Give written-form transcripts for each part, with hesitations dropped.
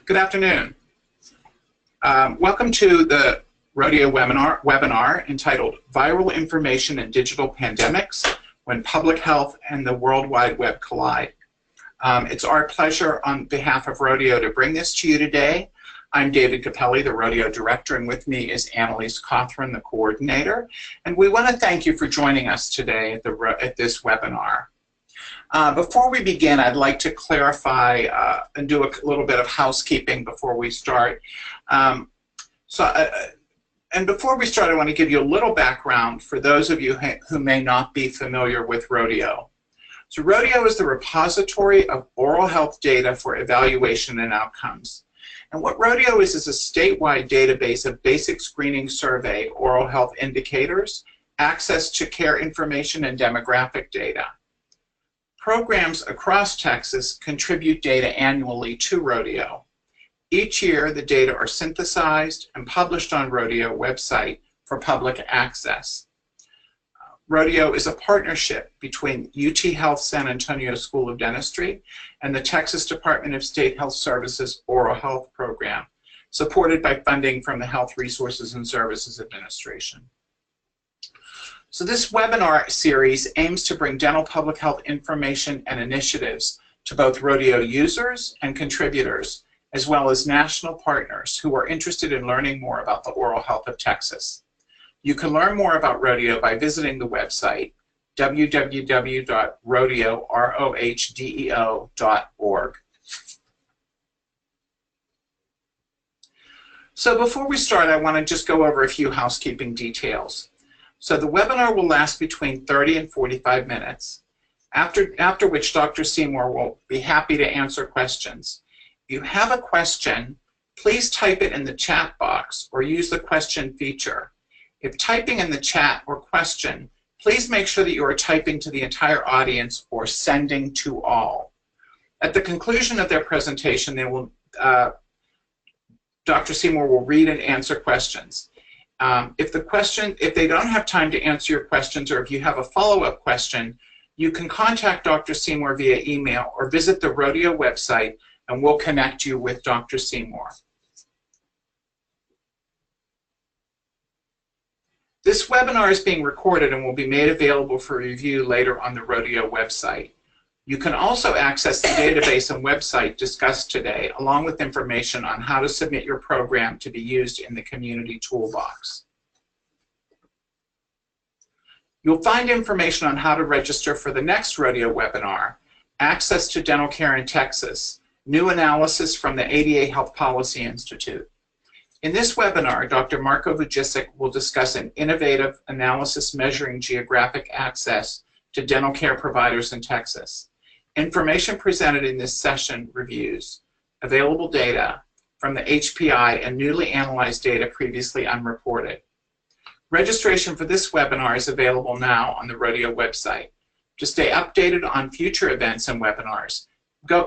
Good afternoon. Welcome to the ROHDEO webinar entitled Viral Information and Digital Pandemics When Public Health and the World Wide Web Collide. It's our pleasure on behalf of ROHDEO to bring this to you today. I'm David Capelli, the ROHDEO Director, and with me is Annalise Cothran, the Coordinator. And we want to thank you for joining us today at this webinar. Before we begin, I'd like to clarify and do a little bit of housekeeping before we start. And before we start, I want to give you a little background for those of you who may not be familiar with ROHDEO. So ROHDEO is the repository of oral health data for evaluation and outcomes. And what ROHDEO is a statewide database of basic screening survey oral health indicators, access to care information, and demographic data. Programs across Texas contribute data annually to ROHDEO. Each year, the data are synthesized and published on ROHDEO website for public access. ROHDEO is a partnership between UT Health San Antonio School of Dentistry and the Texas Department of State Health Services Oral Health Program, supported by funding from the Health Resources and Services Administration. So this webinar series aims to bring dental public health information and initiatives to both ROHDEO users and contributors, as well as national partners who are interested in learning more about the oral health of Texas. You can learn more about ROHDEO by visiting the website www.rohdeo.org. So before we start, I want to just go over a few housekeeping details. So the webinar will last between 30 and 45 minutes, after which Dr. Seymour will be happy to answer questions. If you have a question, please type it in the chat box or use the question feature. If typing in the chat or question, please make sure that you are typing to the entire audience or sending to all. At the conclusion of their presentation, Dr. Seymour will read and answer questions. If they don't have time to answer your questions, or if you have a follow-up question, you can contact Dr. Seymour via email or visit the ROHDEO website and we'll connect you with Dr. Seymour. This webinar is being recorded and will be made available for review later on the ROHDEO website. You can also access the database and website discussed today, along with information on how to submit your program to be used in the community toolbox. You'll find information on how to register for the next ROHDEO webinar, Access to Dental Care in Texas, New Analysis from the ADA Health Policy Institute. In this webinar, Dr. Marko Vujicic will discuss an innovative analysis measuring geographic access to dental care providers in Texas. Information presented in this session reviews available data from the HPI and newly analyzed data previously unreported. Registration for this webinar is available now on the ROHDEO website. To stay updated on future events and webinars,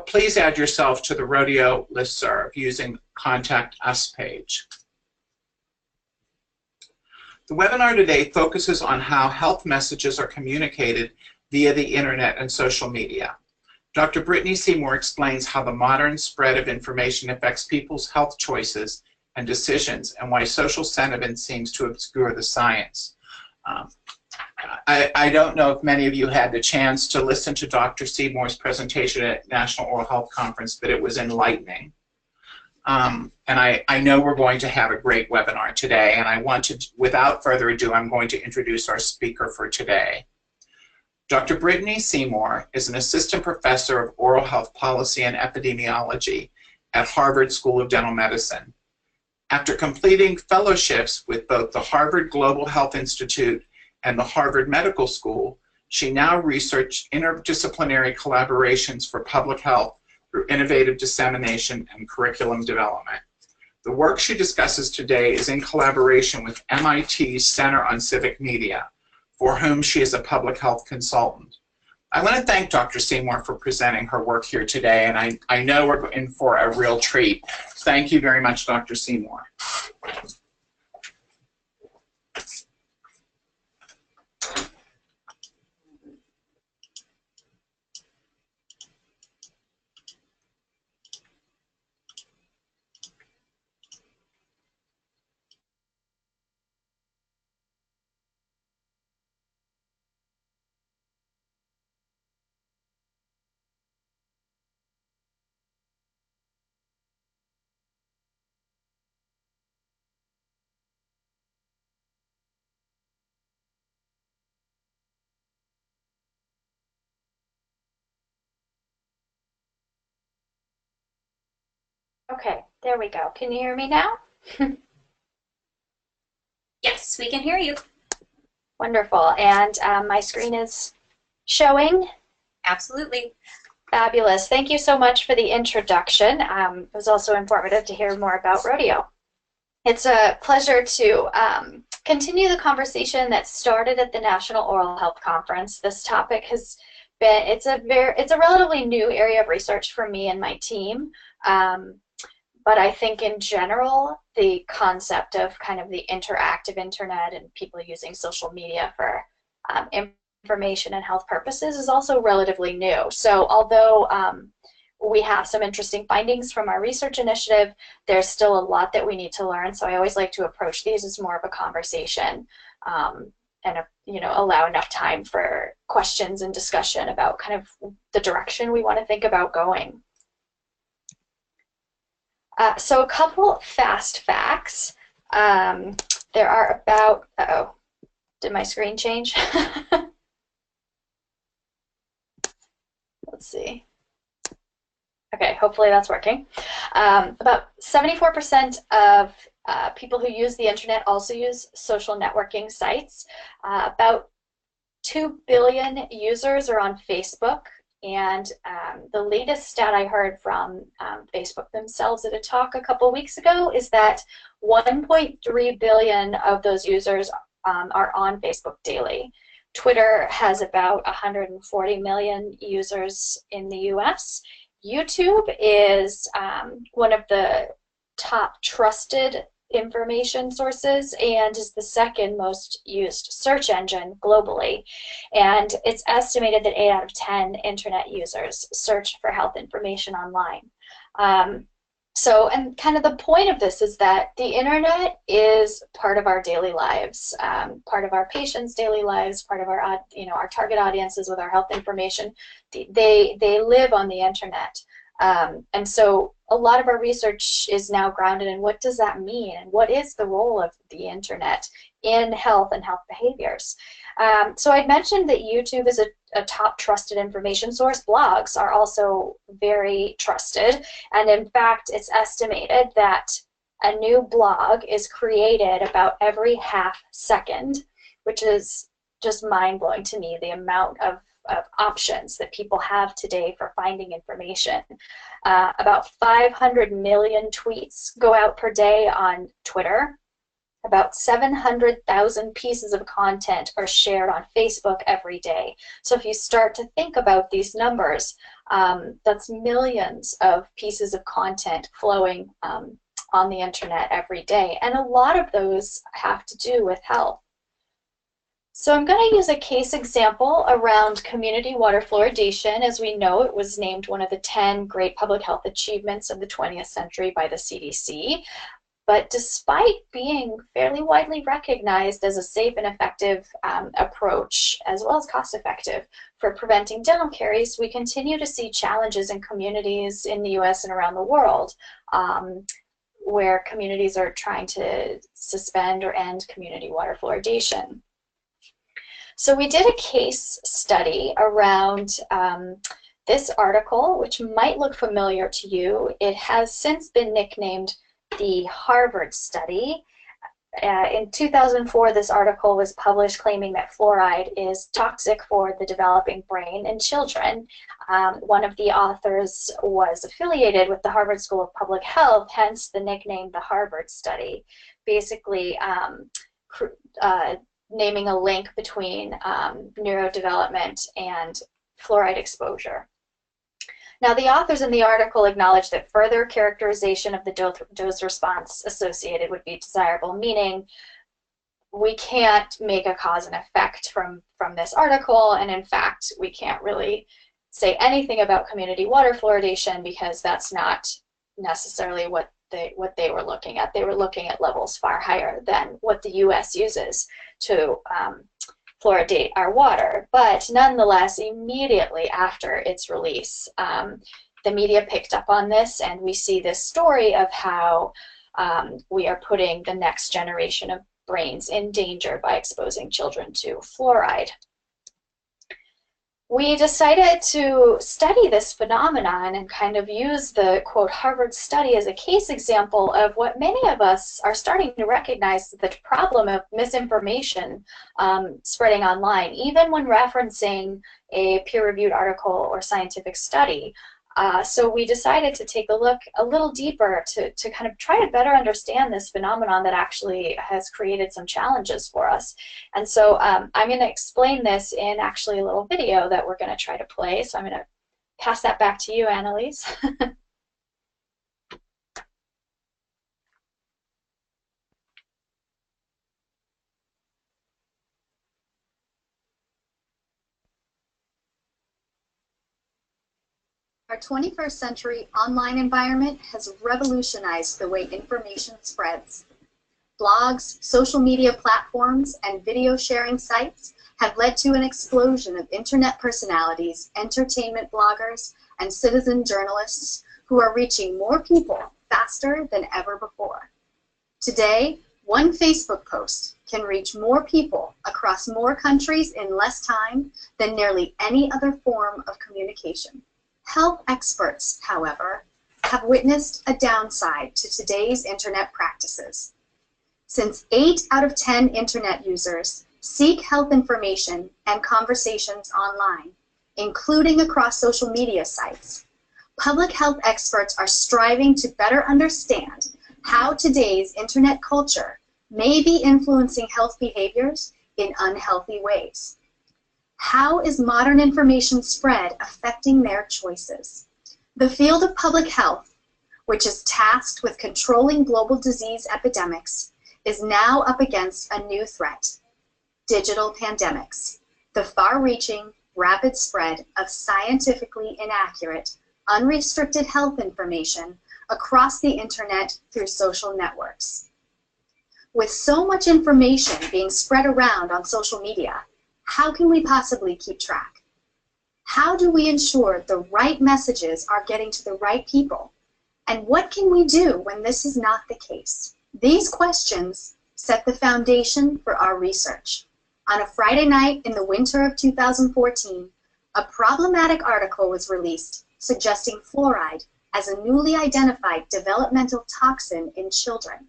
please add yourself to the ROHDEO listserv using Contact Us page. The webinar today focuses on how health messages are communicated via the internet and social media. Dr. Brittany Seymour explains how the modern spread of information affects people's health choices and decisions, and why social sentiment seems to obscure the science. I don't know if many of you had the chance to listen to Dr. Seymour's presentation at National Oral Health Conference, but it was enlightening. And I know we're going to have a great webinar today, and I want to, without further ado, I'm going to introduce our speaker for today. Dr. Brittany Seymour is an assistant professor of oral health policy and epidemiology at Harvard School of Dental Medicine. After completing fellowships with both the Harvard Global Health Institute and the Harvard Medical School, she now researches interdisciplinary collaborations for public health through innovative dissemination and curriculum development. The work she discusses today is in collaboration with MIT's Center on Civic Media, for whom she is a public health consultant. I want to thank Dr. Seymour for presenting her work here today, and I know we're in for a real treat. Thank you very much, Dr. Seymour. Okay, there we go. Can you hear me now? Yes, we can hear you. Wonderful. And my screen is showing. Absolutely. Fabulous. Thank you so much for the introduction. It was also informative to hear more about rodeo. It's a pleasure to continue the conversation that started at the National Oral Health Conference. This topic has been, it's a relatively new area of research for me and my team. But I think in general, the concept of kind of the interactive internet and people using social media for information and health purposes is also relatively new. So although we have some interesting findings from our research initiative, there's still a lot that we need to learn. So I always like to approach these as more of a conversation and allow enough time for questions and discussion about kind of the direction we want to think about going. So a couple fast facts. There are about, uh-oh, did my screen change? Let's see. Okay, hopefully that's working. About 74% of people who use the internet also use social networking sites. About 2 billion users are on Facebook. And the latest stat I heard from Facebook themselves at a talk a couple weeks ago is that 1.3 billion of those users are on Facebook daily. Twitter has about 140 million users in the US. YouTube is one of the top trusted information sources and is the second most used search engine globally. And it's estimated that 8 out of 10 internet users search for health information online. And kind of the point of this is that the internet is part of our daily lives, part of our patients' daily lives, part of our, our target audiences with our health information. They live on the internet. And so a lot of our research is now grounded in what does that mean and what is the role of the internet in health and health behaviors. So I'd mentioned that YouTube is a top trusted information source. Blogs are also very trusted. And in fact, it's estimated that a new blog is created about every half second, which is just mind-blowing to me, the amount of options that people have today for finding information. About 500 million tweets go out per day on Twitter. About 700,000 pieces of content are shared on Facebook every day. So if you start to think about these numbers, that's millions of pieces of content flowing on the internet every day. And a lot of those have to do with health. So I'm going to use a case example around community water fluoridation. As we know, it was named one of the 10 great public health achievements of the 20th century by the CDC. But despite being fairly widely recognized as a safe and effective approach, as well as cost-effective for preventing dental caries, we continue to see challenges in communities in the US and around the world where communities are trying to suspend or end community water fluoridation. So we did a case study around this article, which might look familiar to you. It has since been nicknamed the Harvard study. In 2004, this article was published claiming that fluoride is toxic for the developing brain in children. One of the authors was affiliated with the Harvard School of Public Health, hence the nickname the Harvard study, basically naming a link between neurodevelopment and fluoride exposure. Now, the authors in the article acknowledge that further characterization of the dose response associated would be desirable, meaning we can't make a cause and effect from this article, and in fact, we can't really say anything about community water fluoridation because that's not necessarily what they were looking at. They were looking at levels far higher than what the US uses to fluoridate our water. But nonetheless, immediately after its release, the media picked up on this, and we see this story of how we are putting the next generation of brains in danger by exposing children to fluoride. we decided to study this phenomenon and kind of use the, quote, Harvard study as a case example of what many of us are starting to recognize, the problem of misinformation spreading online, even when referencing a peer-reviewed article or scientific study. So we decided to take a look a little deeper to kind of try to better understand this phenomenon that actually has created some challenges for us. And so I'm going to explain this in actually a little video that we're going to try to play. So I'm going to pass that back to you, Annalise. Our 21st century online environment has revolutionized the way information spreads. Blogs, social media platforms, and video sharing sites have led to an explosion of internet personalities, entertainment bloggers, and citizen journalists who are reaching more people faster than ever before. Today, one Facebook post can reach more people across more countries in less time than nearly any other form of communication. Health experts, however, have witnessed a downside to today's internet practices. Since 8 out of 10 internet users seek health information and conversations online, including across social media sites, public health experts are striving to better understand how today's internet culture may be influencing health behaviors in unhealthy ways. How is modern information spread affecting their choices? The field of public health, which is tasked with controlling global disease epidemics, is now up against a new threat: digital pandemics, the far-reaching, rapid spread of scientifically inaccurate, unrestricted health information across the internet through social networks. With so much information being spread around on social media, how can we possibly keep track? How do we ensure the right messages are getting to the right people? And what can we do when this is not the case? These questions set the foundation for our research. On a Friday night in the winter of 2014, a problematic article was released suggesting fluoride as a newly identified developmental toxin in children.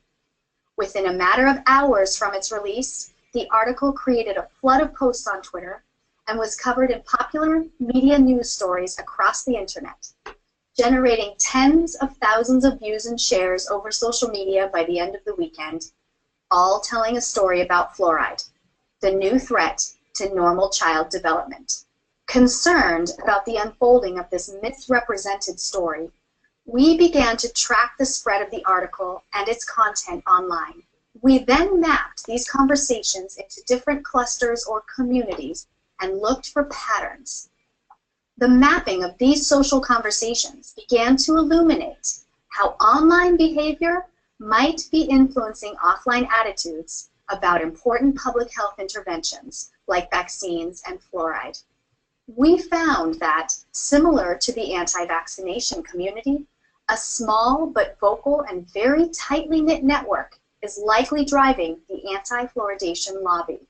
Within a matter of hours from its release, the article created a flood of posts on Twitter and was covered in popular media news stories across the internet, generating tens of thousands of views and shares over social media by the end of the weekend, all telling a story about fluoride, the new threat to normal child development. Concerned about the unfolding of this misrepresented story, we began to track the spread of the article and its content online. We then mapped these conversations into different clusters or communities and looked for patterns. The mapping of these social conversations began to illuminate how online behavior might be influencing offline attitudes about important public health interventions like vaccines and fluoride. We found that, similar to the anti-vaccination community, a small but vocal and very tightly knit network is likely driving the anti-fluoridation lobby.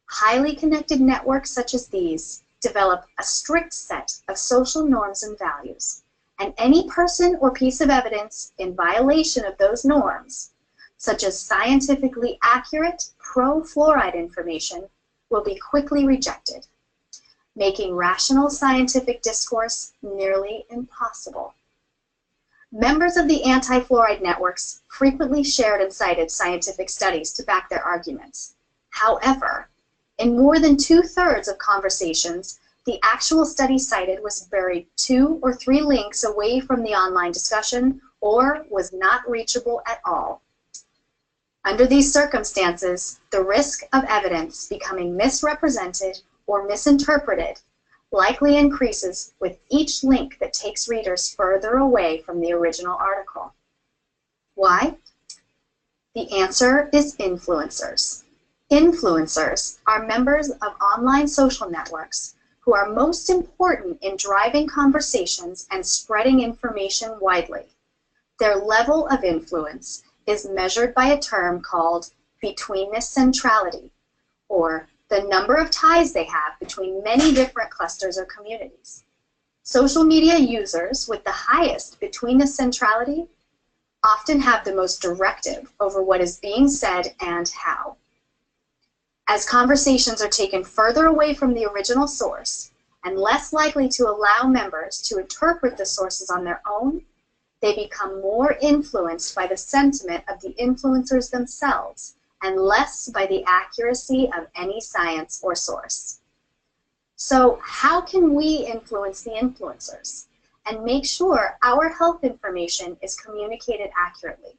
Highly connected networks such as these develop a strict set of social norms and values, and any person or piece of evidence in violation of those norms, such as scientifically accurate pro-fluoride information, will be quickly rejected, making rational scientific discourse nearly impossible. Members of the anti-fluoride networks frequently shared and cited scientific studies to back their arguments. However, in more than 2/3 of conversations, the actual study cited was buried 2 or 3 links away from the online discussion or was not reachable at all. Under these circumstances, the risk of evidence becoming misrepresented or misinterpreted likely increases with each link that takes readers further away from the original article. Why? The answer is influencers. Influencers are members of online social networks who are most important in driving conversations and spreading information widely. Their level of influence is measured by a term called betweenness centrality, or the number of ties they have between many different clusters or communities. Social media users with the highest betweenness centrality often have the most directive over what is being said and how. As conversations are taken further away from the original source and less likely to allow members to interpret the sources on their own, they become more influenced by the sentiment of the influencers themselves and less by the accuracy of any science or source. So how can we influence the influencers and make sure our health information is communicated accurately?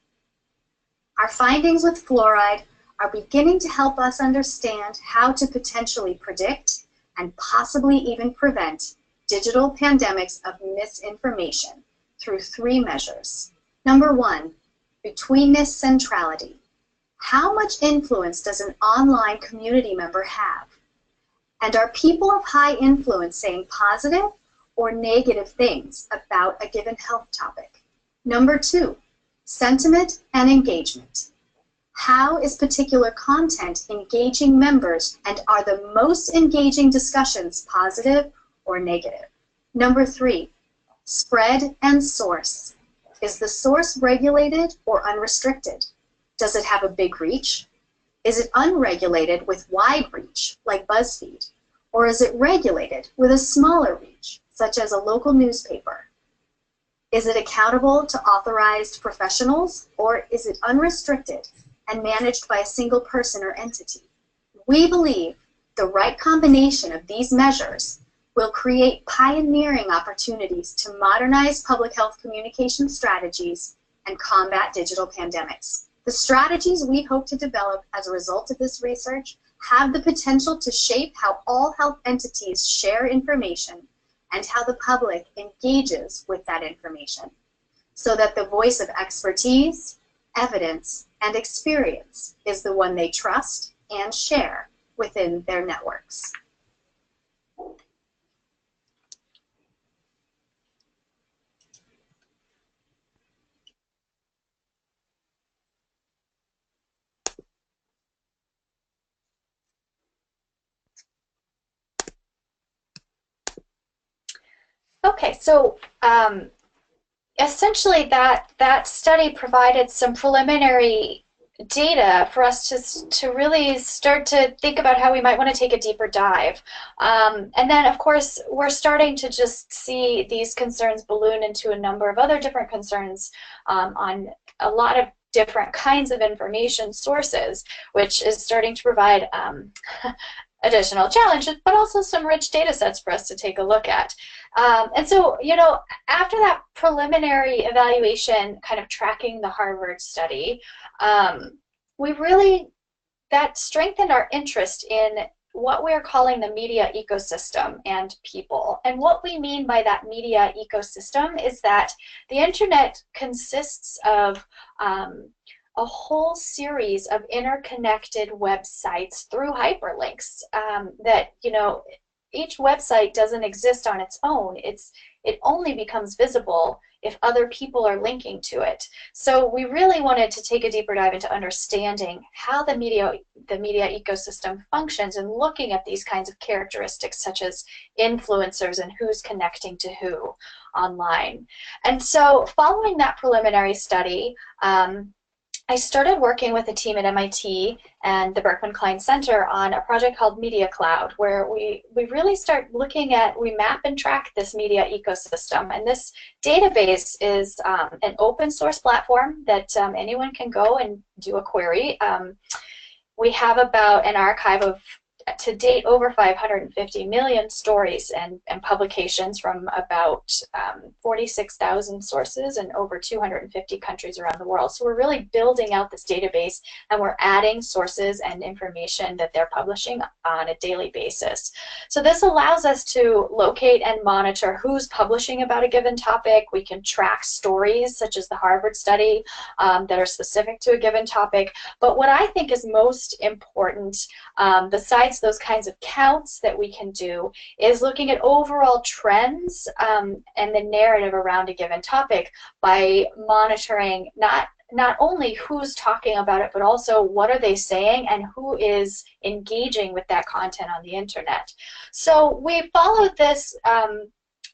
Our findings with fluoride are beginning to help us understand how to potentially predict and possibly even prevent digital pandemics of misinformation through 3 measures. Number 1, betweenness centrality. How much influence does an online community member have? And are people of high influence saying positive or negative things about a given health topic? Number 2, sentiment and engagement. How is particular content engaging members, and are the most engaging discussions positive or negative? Number 3, spread and source. Is the source regulated or unrestricted? Does it have a big reach? Is it unregulated with wide reach, like BuzzFeed? Or is it regulated with a smaller reach, such as a local newspaper? Is it accountable to authorized professionals, or is it unrestricted and managed by a single person or entity? We believe the right combination of these measures will create pioneering opportunities to modernize public health communication strategies and combat digital pandemics. The strategies we hope to develop as a result of this research have the potential to shape how all health entities share information and how the public engages with that information, so that the voice of expertise, evidence, and experience is the one they trust and share within their networks. Okay, so essentially that study provided some preliminary data for us to really start to think about how we might want to take a deeper dive. And then, of course, we're starting to just see these concerns balloon into a number of other different concerns on a lot of different kinds of information sources, which is starting to provide additional challenges, but also some rich data sets for us to take a look at. And so, you know, after that preliminary evaluation, kind of tracking the Harvard study, that strengthened our interest in what we're calling the media ecosystem and people. And what we mean by that media ecosystem is that the internet consists of a whole series of interconnected websites through hyperlinks that, you know, each website doesn't exist on its own. It only becomes visible if other people are linking to it. So we really wanted to take a deeper dive into understanding how the media ecosystem functions and looking at these kinds of characteristics such as influencers and who's connecting to who online. And so following that preliminary study, I started working with a team at MIT and the Berkman Klein Center on a project called Media Cloud, where we really start looking at, we map and track this media ecosystem. And this database is an open source platform that anyone can go and do a query. We have about an archive of, to date, over 550 million stories and publications from about 46,000 sources in over 250 countries around the world. So we're really building out this database, and we're adding sources and information that they're publishing on a daily basis. So this allows us to locate and monitor who's publishing about a given topic. We can track stories such as the Harvard study that are specific to a given topic. But what I think is most important, besides those kinds of counts that we can do, is looking at overall trends and the narrative around a given topic by monitoring not not only who's talking about it, but also what are they saying and who is engaging with that content on the internet. So we followed this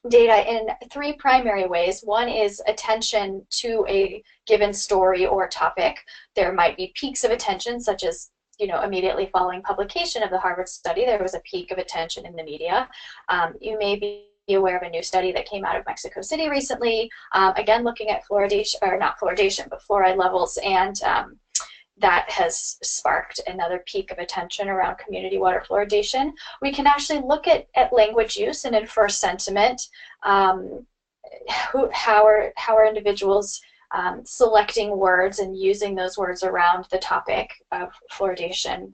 data in 3 primary ways. One is attention to a given story or topic. There might be peaks of attention, such as, you know, immediately following publication of the Harvard study, there was a peak of attention in the media. You may be aware of a new study that came out of Mexico City recently, again looking at fluoridation, or not fluoridation, but fluoride levels, and that has sparked another peak of attention around community water fluoridation. We can actually look at language use and infer sentiment. How are individuals selecting words and using those words around the topic of fluoridation.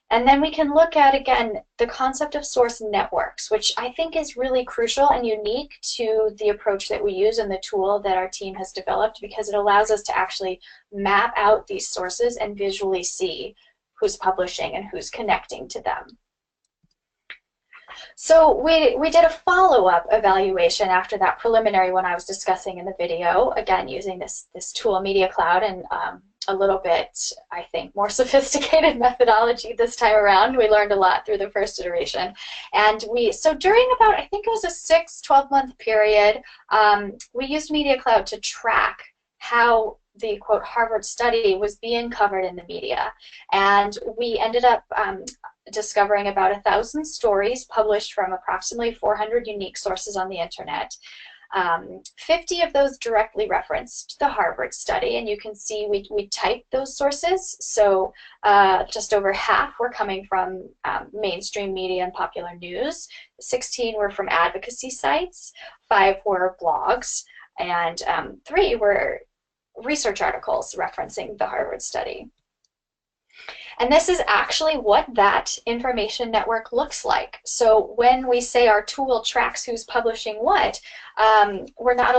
And then we can look at, again, the concept of source networks, which I think is really crucial and unique to the approach that we use and the tool that our team has developed, because it allows us to actually map out these sources and visually see who's publishing and who's connecting to them. So we did a follow-up evaluation after that preliminary one I was discussing in the video, again using this tool, Media Cloud, and a little bit, I think, more sophisticated methodology this time around. We learned a lot through the first iteration. And so during about, I think it was a 12-month period, we used Media Cloud to track how the, quote, Harvard study was being covered in the media. And we ended up discovering about 1,000 stories published from approximately 400 unique sources on the internet. 50 of those directly referenced the Harvard study, and you can see we typed those sources. So just over half were coming from mainstream media and popular news. 16 were from advocacy sites, 5 were blogs, and 3 were research articles referencing the Harvard study. And this is actually what that information network looks like. So when we say our tool tracks who's publishing what, we're not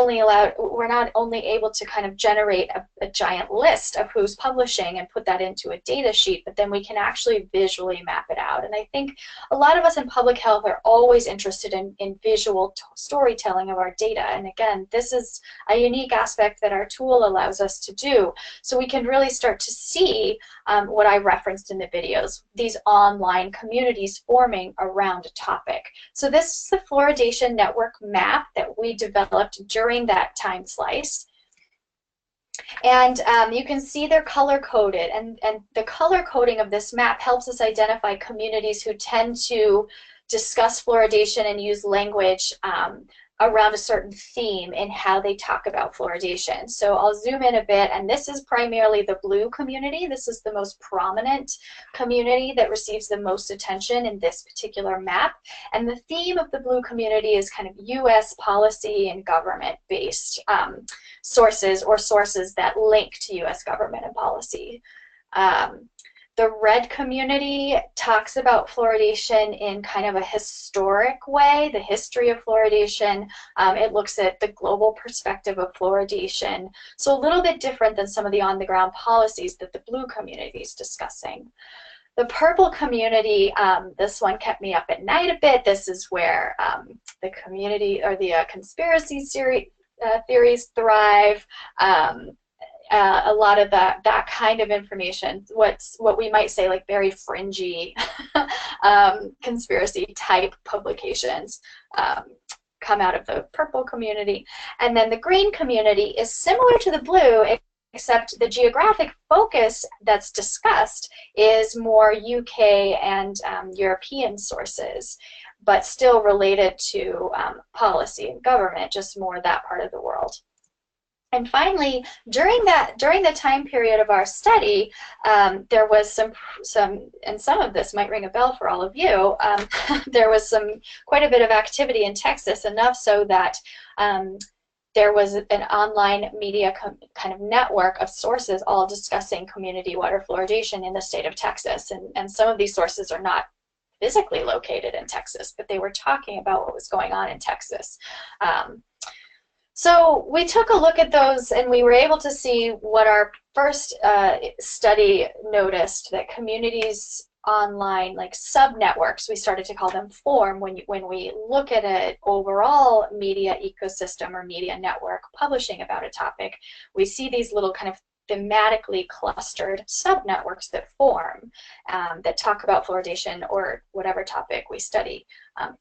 only able to kind of generate a giant list of who's publishing and put that into a data sheet, but then we can actually visually map it out. And I think a lot of us in public health are always interested in visual storytelling of our data. And again, this is a unique aspect that our tool allows us to do. So we can really start to see what I referenced in the videos, these online communities forming around a topic. So this is the Fluoridation Network map that we developed during that time slice. And you can see they're color-coded, and the color coding of this map helps us identify communities who tend to discuss fluoridation and use language around a certain theme in how they talk about fluoridation. So I'll zoom in a bit, and this is primarily the blue community. This is the most prominent community that receives the most attention in this particular map. And the theme of the blue community is kind of US policy and government-based sources, or sources that link to US government and policy. The red community talks about fluoridation in kind of a historic way, the history of fluoridation. It looks at the global perspective of fluoridation. So a little bit different than some of the on-the-ground policies that the blue community is discussing. The purple community, this one kept me up at night a bit. This is where the community, or the conspiracy theories thrive. A lot of that kind of information, what we might say like very fringy conspiracy type publications come out of the purple community. And then the green community is similar to the blue, except the geographic focus that's discussed is more UK and European sources, but still related to policy and government, just more that part of the world. And finally, during the time period of our study, there was some, and some of this might ring a bell for all of you, there was quite a bit of activity in Texas, enough so that there was an online media kind of network of sources all discussing community water fluoridation in the state of Texas. And some of these sources are not physically located in Texas, but they were talking about what was going on in Texas. So we took a look at those, and we were able to see what our first study noticed, that communities online, like sub-networks, we started to call them, form when we look at an overall media ecosystem or media network publishing about a topic. We see these little kind of thematically clustered subnetworks that form that talk about fluoridation or whatever topic we study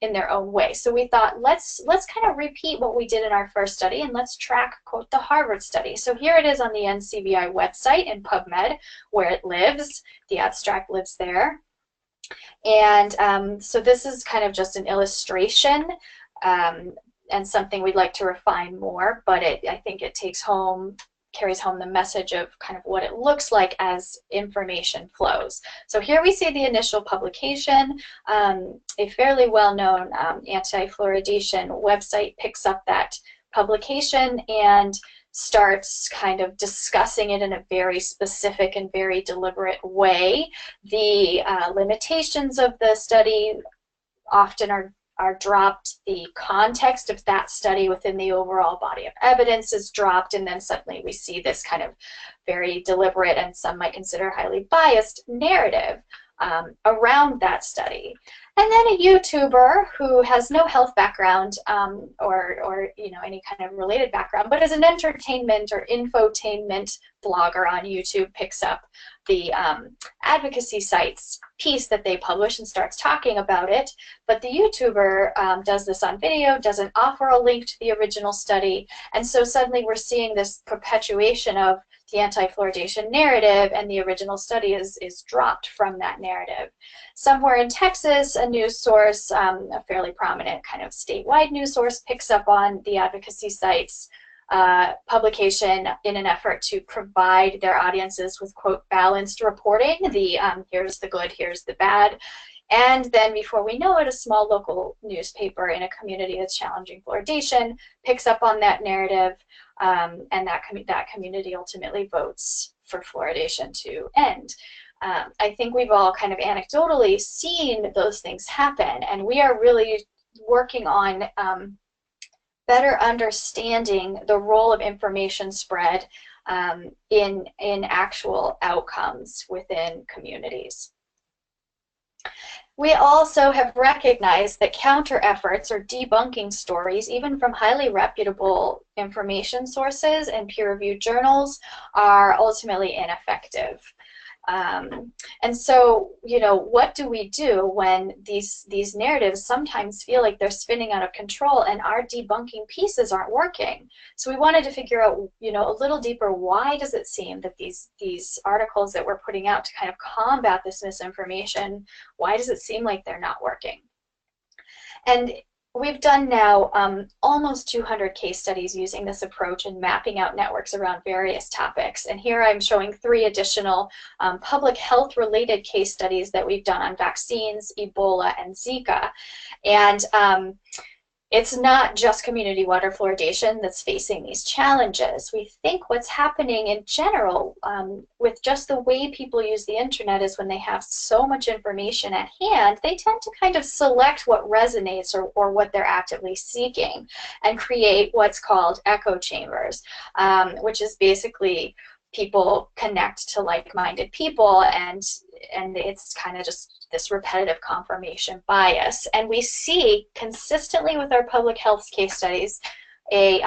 in their own way. So we thought, let's kind of repeat what we did in our first study, and let's track, quote, the Harvard study. So here it is on the NCBI website in PubMed, where it lives. The abstract lives there. And so this is kind of just an illustration and something we'd like to refine more, but I think it carries home the message of kind of what it looks like as information flows. So here we see the initial publication. A fairly well-known anti-fluoridation website picks up that publication and starts kind of discussing it in a very specific and very deliberate way. The limitations of the study often are dropped. The context of that study within the overall body of evidence is dropped, and then suddenly we see this kind of very deliberate and some might consider highly biased narrative around that study. And then a YouTuber who has no health background or any kind of related background, but is an entertainment or infotainment blogger on YouTube, picks up the advocacy site's piece that they publish and starts talking about it. But the YouTuber does this on video, doesn't offer a link to the original study, and so suddenly we're seeing this perpetuation of the anti-fluoridation narrative, and the original study is dropped from that narrative. Somewhere in Texas, a news source, a fairly prominent kind of statewide news source, picks up on the advocacy site's publication in an effort to provide their audiences with, quote, balanced reporting, here's the good, here's the bad. And then before we know it, a small local newspaper in a community that's challenging fluoridation picks up on that narrative, and that community ultimately votes for fluoridation to end. I think we've all kind of anecdotally seen those things happen, and we are really working on better understanding the role of information spread in actual outcomes within communities. We also have recognized that counter efforts or debunking stories, even from highly reputable information sources and peer-reviewed journals, are ultimately ineffective. And so, what do we do when these narratives sometimes feel like they're spinning out of control and our debunking pieces aren't working? So we wanted to figure out, a little deeper, why does it seem that these articles that we're putting out to kind of combat this misinformation, why does it seem like they're not working? And we've done now almost 200 case studies using this approach and mapping out networks around various topics. And here I'm showing 3 additional public health related case studies that we've done on vaccines, Ebola, and Zika. And it's not just community water fluoridation that's facing these challenges. We think what's happening in general with just the way people use the internet is when they have so much information at hand, they tend to kind of select what resonates or what they're actively seeking and create what's called echo chambers, which is basically people connect to like-minded people, and it's kind of just this repetitive confirmation bias. And we see consistently with our public health case studies a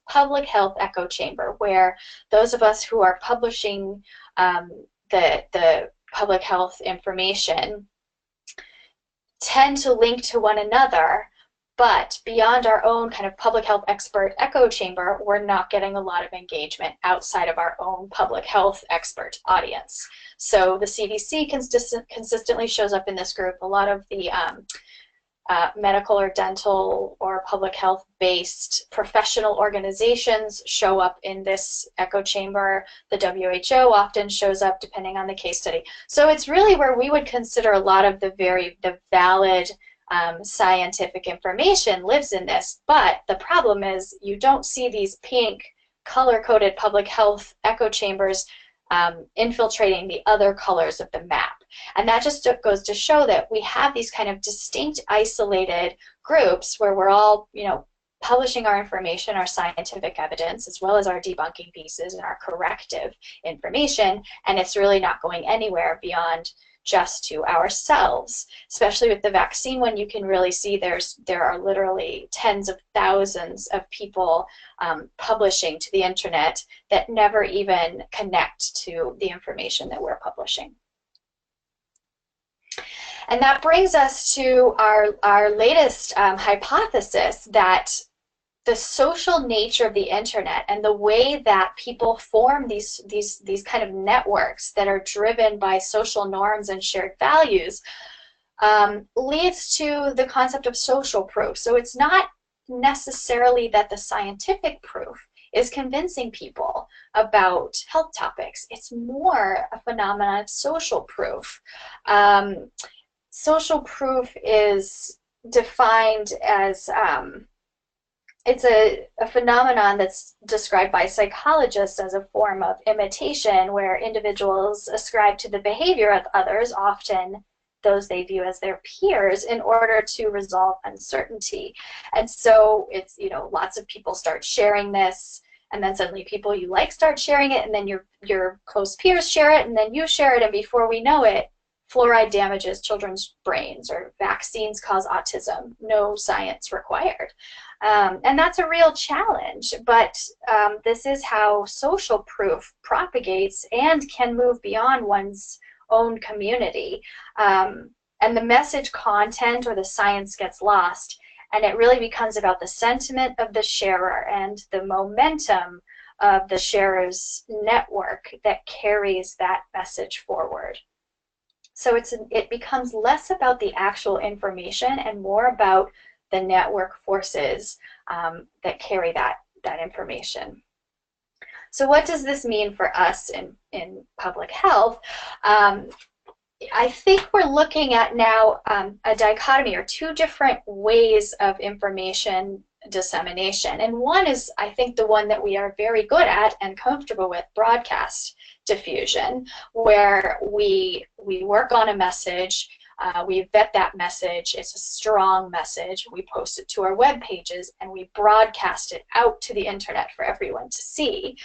public health echo chamber, where those of us who are publishing the public health information tend to link to one another, but beyond our own kind of public health expert echo chamber, we're not getting a lot of engagement outside of our own public health expert audience. So the CDC consistently shows up in this group. A lot of the medical or dental or public health based professional organizations show up in this echo chamber. The WHO often shows up depending on the case study. So it's really where we would consider a lot of the valid scientific information lives in this, but the problem is you don't see these pink color-coded public health echo chambers infiltrating the other colors of the map. And that just goes to show that we have these kind of distinct isolated groups where we're all, publishing our information, our scientific evidence, as well as our debunking pieces and our corrective information, and it's really not going anywhere beyond just to ourselves. Especially with the vaccine one, you can really see there are literally tens of thousands of people publishing to the internet that never even connect to the information that we're publishing. And that brings us to our latest hypothesis, that the social nature of the internet and the way that people form these kind of networks that are driven by social norms and shared values leads to the concept of social proof. So it's not necessarily that the scientific proof is convincing people about health topics. It's more a phenomenon of social proof. Social proof is defined as it's a phenomenon that's described by psychologists as a form of imitation, where individuals ascribe to the behavior of others, often those they view as their peers, in order to resolve uncertainty. And so it's, you know, lots of people start sharing this, and then suddenly people you like start sharing it, and then your close peers share it, and then you share it, and before we know it, fluoride damages children's brains, or vaccines cause autism. No science required. And that's a real challenge, but this is how social proof propagates and can move beyond one's own community. And the message content or the science gets lost, and it really becomes about the sentiment of the sharer and the momentum of the sharer's network that carries that message forward. So it becomes less about the actual information and more about the network forces that carry that information. So what does this mean for us in public health? I think we're looking at now a dichotomy, or two different ways of information dissemination. And one is, I think, the one that we are very good at and comfortable with, broadcast diffusion, where we work on a message, we vet that message, it's a strong message, we post it to our web pages, and we broadcast it out to the internet for everyone to see.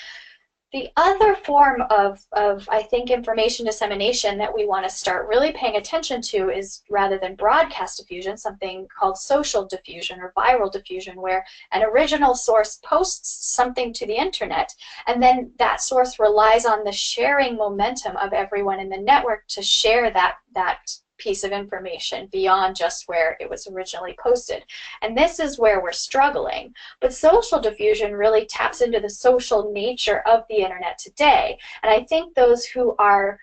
The other form of I think, information dissemination that we want to start really paying attention to is, rather than broadcast diffusion, something called social diffusion or viral diffusion, where an original source posts something to the internet, and then that source relies on the sharing momentum of everyone in the network to share that piece of information beyond just where it was originally posted. And this is where we're struggling. But social diffusion really taps into the social nature of the internet today. And I think those who are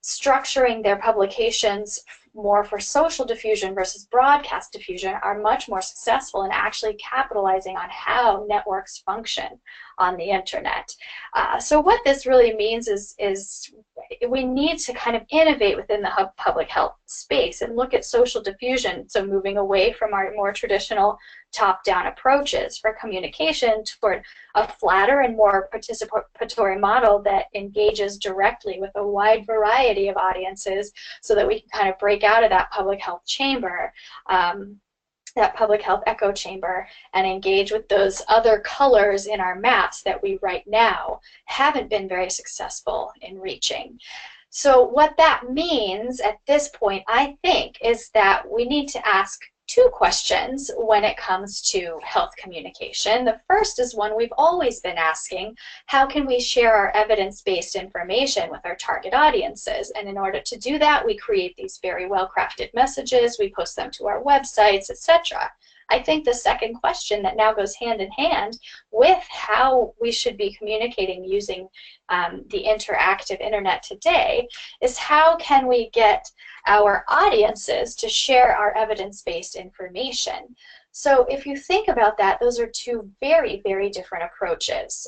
structuring their publications more for social diffusion versus broadcast diffusion are much more successful in actually capitalizing on how networks function on the internet. So what this really means is we need to kind of innovate within the public health space and look at social diffusion, so moving away from our more traditional top-down approaches for communication toward a flatter and more participatory model that engages directly with a wide variety of audiences, so that we can kind of break out of that public health chamber, that public health echo chamber, and engage with those other colors in our maps that we right now haven't been very successful in reaching. So what that means at this point, I think, is that we need to ask two questions when it comes to health communication. The first is one we've always been asking: how can we share our evidence-based information with our target audiences? And in order to do that, we create these very well-crafted messages, we post them to our websites, etc. I think the second question that now goes hand in hand with how we should be communicating using the interactive internet today is, how can we get our audiences to share our evidence-based information? So if you think about that, those are two very, very different approaches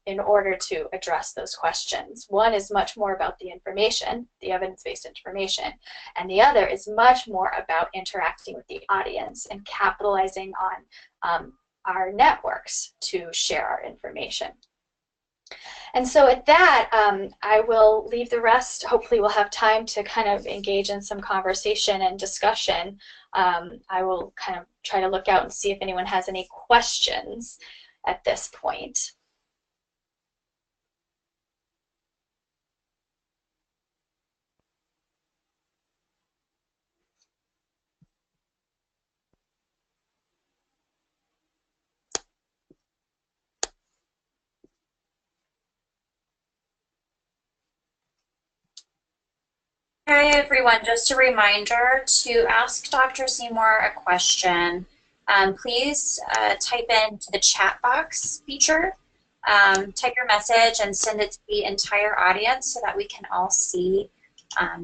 in order to address those questions. One is much more about the information, the evidence-based information, and the other is much more about interacting with the audience and capitalizing on our networks to share our information. And so at that, I will leave the rest. Hopefully we'll have time to kind of engage in some conversation and discussion. I will kind of try to look out and see if anyone has any questions at this point. Okay, everyone, just a reminder to ask Dr. Seymour a question. Please type into the chat box feature, type your message and send it to the entire audience so that we can all see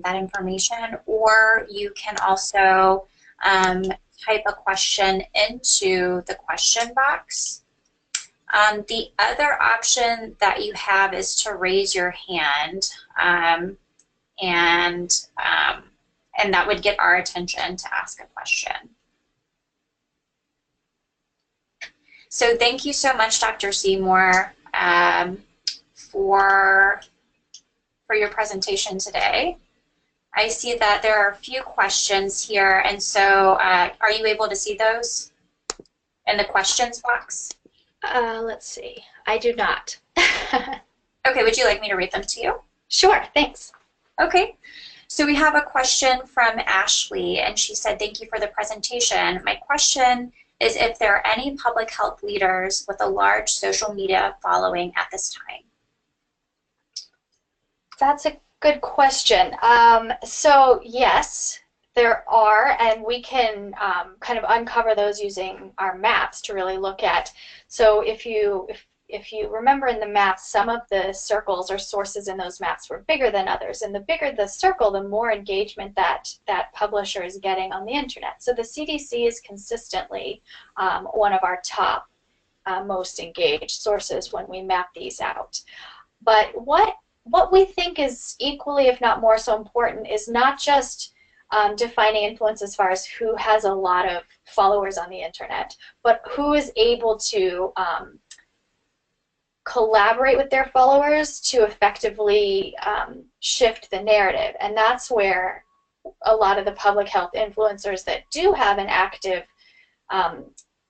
that information. Or you can also type a question into the question box. The other option that you have is to raise your hand, and that would get our attention to ask a question. So thank you so much, Dr. Seymour, for your presentation today. I see that there are a few questions here, and so are you able to see those in the questions box? Let's see. I do not. Okay, would you like me to read them to you? Sure, thanks. Okay, so we have a question from Ashley, and she said, thank you for the presentation. My question is if there are any public health leaders with a large social media following at this time. That's a good question. So yes, there are, and we can kind of uncover those using our maps to really look at. So if you remember in the maps, some of the circles or sources in those maps were bigger than others, and the bigger the circle, the more engagement that publisher is getting on the internet. So the CDC is consistently one of our top most engaged sources when we map these out. But what we think is equally, if not more so important, is not just defining influence as far as who has a lot of followers on the internet, but who is able to collaborate with their followers to effectively shift the narrative. And that's where a lot of the public health influencers that do have an active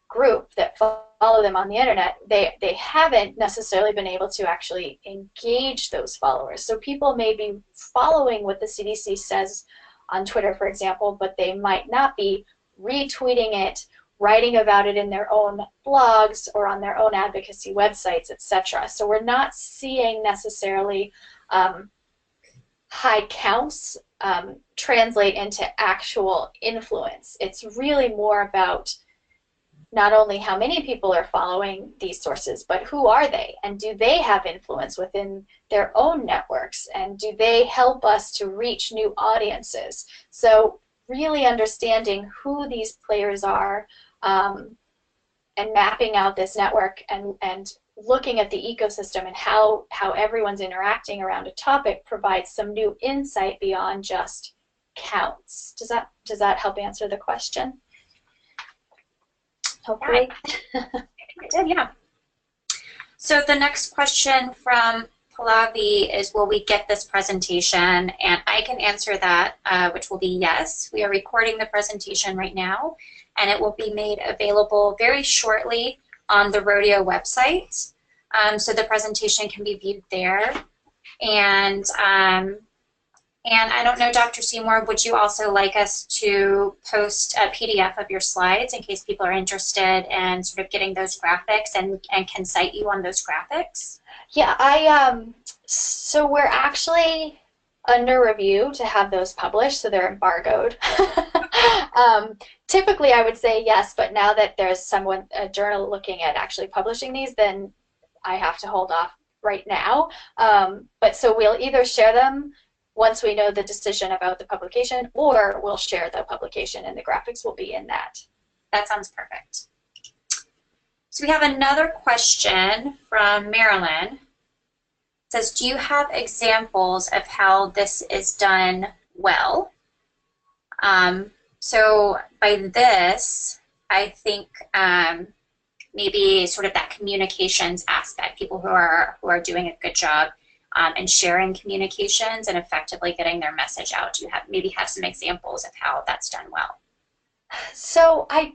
group that follow them on the internet, they haven't necessarily been able to actually engage those followers. So people may be following what the CDC says on Twitter, for example, but they might not be retweeting it, writing about it in their own blogs or on their own advocacy websites, etc. So we're not seeing necessarily high counts translate into actual influence. It's really more about not only how many people are following these sources, but who are they, and do they have influence within their own networks, and do they help us to reach new audiences? So really understanding who these players are, and mapping out this network and looking at the ecosystem and how everyone's interacting around a topic provides some new insight beyond just counts. Does that help answer the question? Hopefully. Yeah, it did, yeah. So the next question from Pallavi is, will we get this presentation? And I can answer that, which will be yes. We are recording the presentation right now, and it will be made available very shortly on the ROHDEO website. So the presentation can be viewed there. And I don't know, Dr. Seymour, would you also like us to post a PDF of your slides in case people are interested in sort of getting those graphics and can cite you on those graphics? Yeah, so we're actually under review to have those published, so they're embargoed. Typically I would say yes, but now that there's a journal looking at actually publishing these, then I have to hold off right now. But so we'll either share them once we know the decision about the publication, or we'll share the publication and the graphics will be in that. That sounds perfect. So we have another question from Marilyn. It says, do you have examples of how this is done well? So by this, I think maybe sort of that communications aspect, people who are doing a good job and sharing communications and effectively getting their message out. Do you maybe have some examples of how that's done well? So I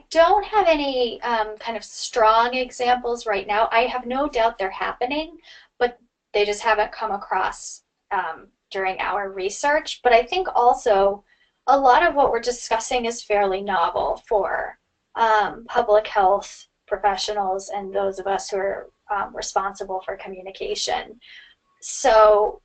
don't have any kind of strong examples right now. I have no doubt they're happening, but they just haven't come across during our research. But I think also a lot of what we're discussing is fairly novel for public health professionals and those of us who are responsible for communication. So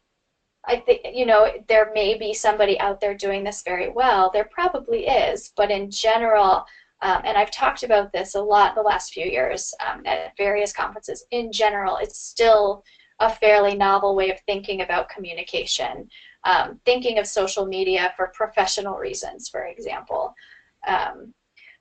I think, you know, there may be somebody out there doing this very well. There probably is, but in general, and I've talked about this a lot the last few years at various conferences, in general, it's still a fairly novel way of thinking about communication, thinking of social media for professional reasons, for example.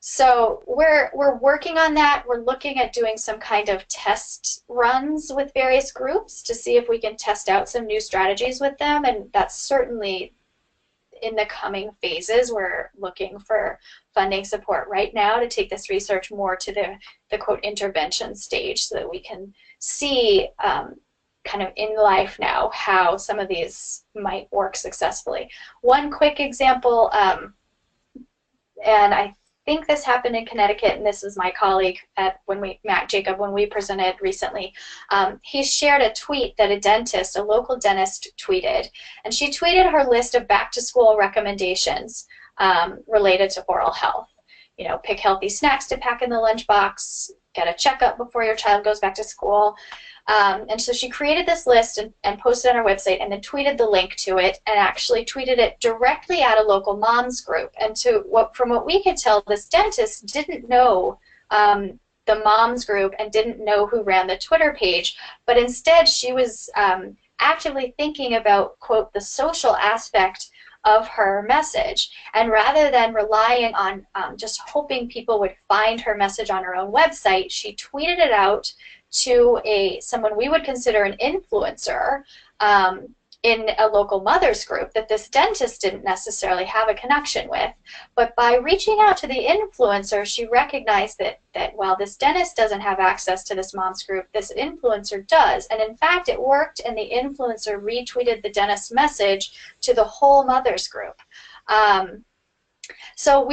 So we're working on that. We're looking at doing some kind of test runs with various groups to see if we can test out some new strategies with them, and that's certainly in the coming phases. We're looking for funding support right now to take this research more to the quote intervention stage so that we can see kind of in life now how some of these might work successfully. One quick example, and I think this happened in Connecticut, and this is my colleague Matt Jacob, when we presented recently. He shared a tweet that a local dentist tweeted, and she tweeted her list of back-to-school recommendations related to oral health. You know, pick healthy snacks to pack in the lunchbox, get a checkup before your child goes back to school. And so she created this list and posted on her website, and then tweeted the link to it, and actually tweeted it directly at a local moms group. And from what we could tell, this dentist didn't know the moms group and didn't know who ran the Twitter page, but instead she was actively thinking about, quote, the social aspect of her message. And rather than relying on just hoping people would find her message on her own website, she tweeted it out to someone we would consider an influencer in a local mothers group that this dentist didn't necessarily have a connection with. But by reaching out to the influencer, she recognized that while this dentist doesn't have access to this mom's group, this influencer does. And in fact, it worked, and the influencer retweeted the dentist's message to the whole mothers group. So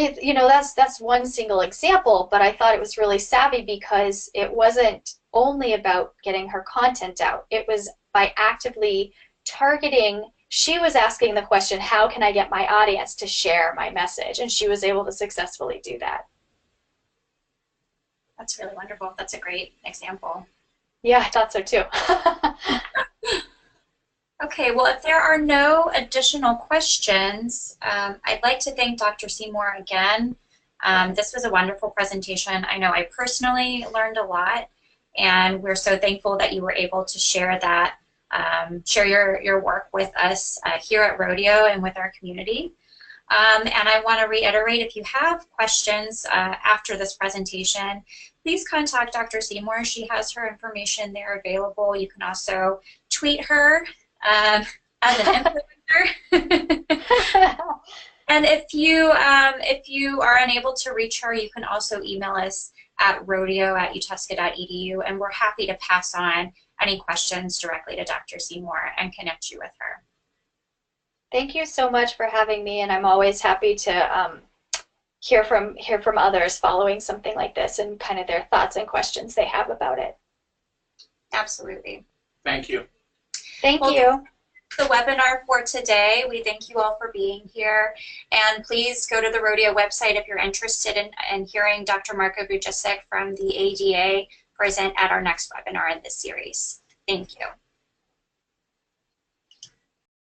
that's one single example, but I thought it was really savvy because it wasn't only about getting her content out. It was by actively targeting. She was asking the question, how can I get my audience to share my message? And she was able to successfully do that. That's really wonderful. That's a great example. Yeah, I thought so too. Okay, well, if there are no additional questions, I'd like to thank Dr. Seymour again. This was a wonderful presentation. I know I personally learned a lot, and we're so thankful that you were able to share that, share your work with us here at ROHDEO and with our community. And I want to reiterate, if you have questions after this presentation, please contact Dr. Seymour. She has her information there available. You can also tweet her as an influencer. And if you are unable to reach her, you can also email us at rohdeo@utasca.edu, and we're happy to pass on any questions directly to Dr. Seymour and connect you with her. Thank you so much for having me, and I'm always happy to hear from others following something like this and kind of their thoughts and questions they have about it. Absolutely. Thank you. Thank you. The webinar for today. We thank you all for being here, and please go to the ROHDEO website if you're interested in hearing Dr. Marko Vujicic from the ADA present at our next webinar in this series. Thank you.